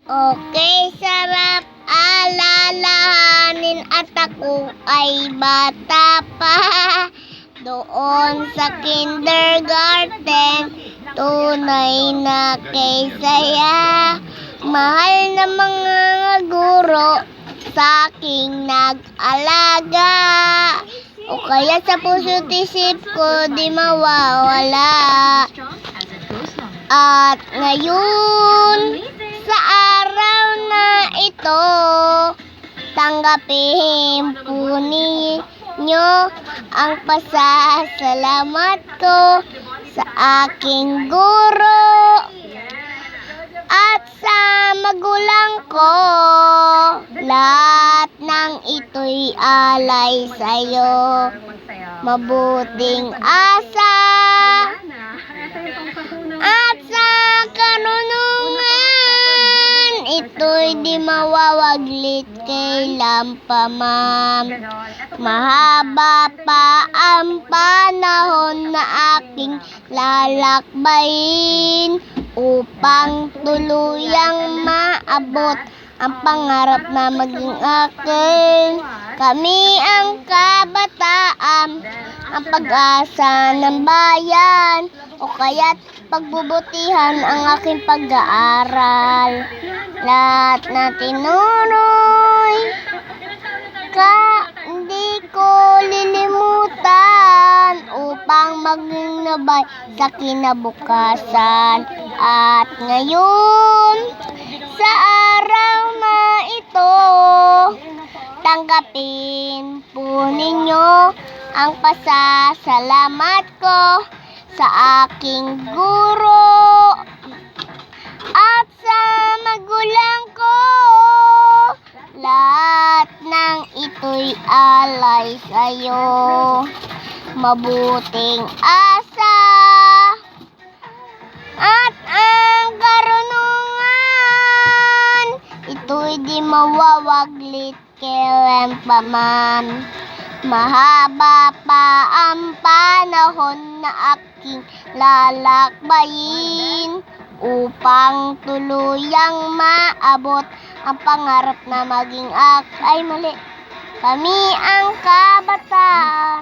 Okay, sarap alalahanin at ako ay bata pa. Doon sa kindergarten, tunay na kay saya. Mahal na mga guro sa aking nag-alaga. O kaya sa puso't isip ko di mawawala. At ngayon, sa araw na ito, tanggapin po ninyo ang pasasalamat ko sa aking guro at sa magulang ko. Lahat ng ito'y alay sa'yo. Mabuting asa at sa karunungan, ito'y di mawawaglit kailan pa man. Mahaba pa ang panahon na aking lalakbayin upang tuluyang maabot ang pangarap na maging akin. Kami ang kabataan, ang pag-asa ng bayan, o kaya't pagbubutihan ang aking pag-aaral. Lahat na tinuloy hindi ko lilimutan upang maging nabay sa kinabukasan. At ngayon, sa araw na ito, tanggapin po ninyo ang pasasalamat ko sa aking guro at sa magulang ko. Lahat ng ito'y alay sa'yo. Mabuting asa at ang karunungan, ito'y di mawawaglit kailan pa man. Mahaba pa ang panahon na aking lalakbayin upang tuluyang maabot ang pangarap na maging kami ang kabataan.